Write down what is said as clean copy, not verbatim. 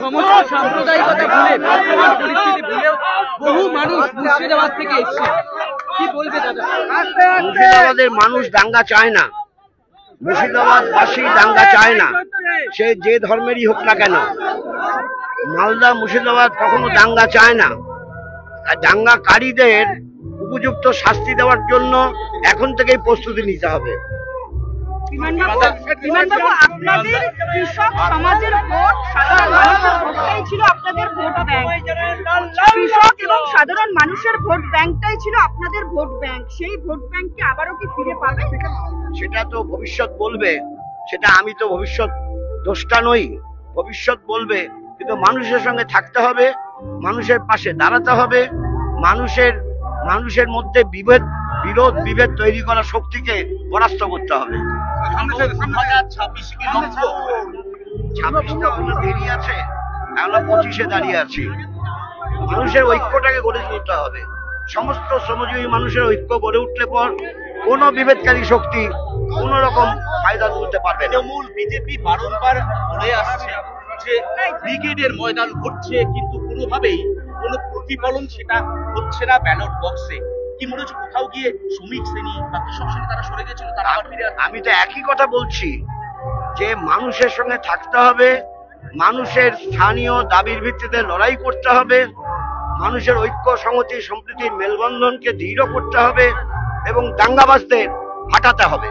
সমস্ত সাম্প্রদায়িকতা ভুলে বর্তমান পরিস্থিতি ভুলেও বহু মানুষ মুর্শিদাবাদ থেকে এসছে। কি বলবে দাদা? মুর্শিদাবাদের মানুষ দাঙ্গা চায় না, মুর্শিদাবাদবাসী দাঙ্গা চায় না, সে যে ধর্মেরই হোক না কেন। মালদা মুর্শিদাবাদ কখনো দাঙ্গা চায় না। দাঙ্গাকারীদের উপযুক্ত শাস্তি দেওয়ার জন্য এখন থেকেই প্রস্তুতি নিতে হবে। আপনাদের কৃষক সমাজের ভোট, সাধারণ মানুষের ভোটটাই ছিল আপনাদের ভোট ব্যাংক। কৃষক এবং সাধারণ মানুষের ভোট ব্যাংকটাই ছিল আপনাদের ভোট ব্যাংক। সেই ভোট ব্যাংককে আবারও কি ফিরে পাবে? সেটা তো ভবিষ্যৎ বলবে, সেটা আমি তো ভবিষ্যৎ দ্রষ্টা নই। ভবিষ্যৎ বলবে, কিন্তু মানুষের সঙ্গে থাকতে হবে, মানুষের পাশে দাঁড়াতে হবে, মানুষের মধ্যে বিরোধ বিভেদ তৈরি করা শক্তিকে পরাস্ত করতে হবে। 26টা কোনো দেরি আছে, আমরা 25-এ দাঁড়িয়ে আছি। মানুষের ঐক্যটাকে গড়ে তুলতে হবে। সমস্ত শ্রমজীবী মানুষের ঐক্য গড়ে উঠলে পর কোন বিভেদকারী শক্তি কোন রকম ফায়দা তুলতে পারবে না। তৃণমূল বিজেপি বারংবার বলে আসছে যে ব্রিগেডের ময়দান ঘটছে, কিন্তু কোনোভাবেই কোনো প্রতিফলন সেটা হচ্ছে না ব্যালট বক্সে। কি মনে হচ্ছে কোথাও গিয়ে শ্রমিক শ্রেণী বা কৃষক শ্রেণী তারা সরে গেছিল, তারা আবার ফিরে আসছে? আমি তো একই কথা বলছি যে মানুষের সঙ্গে থাকতে হবে, মানুষের স্থানীয় দাবির ভিত্তিতে লড়াই করতে হবে, মানুষের ঐক্য সংহতি সম্প্রীতির মেলবন্ধনকে দৃঢ় করতে হবে এবং দাঙ্গাবাজদের হাঁটাতে হবে।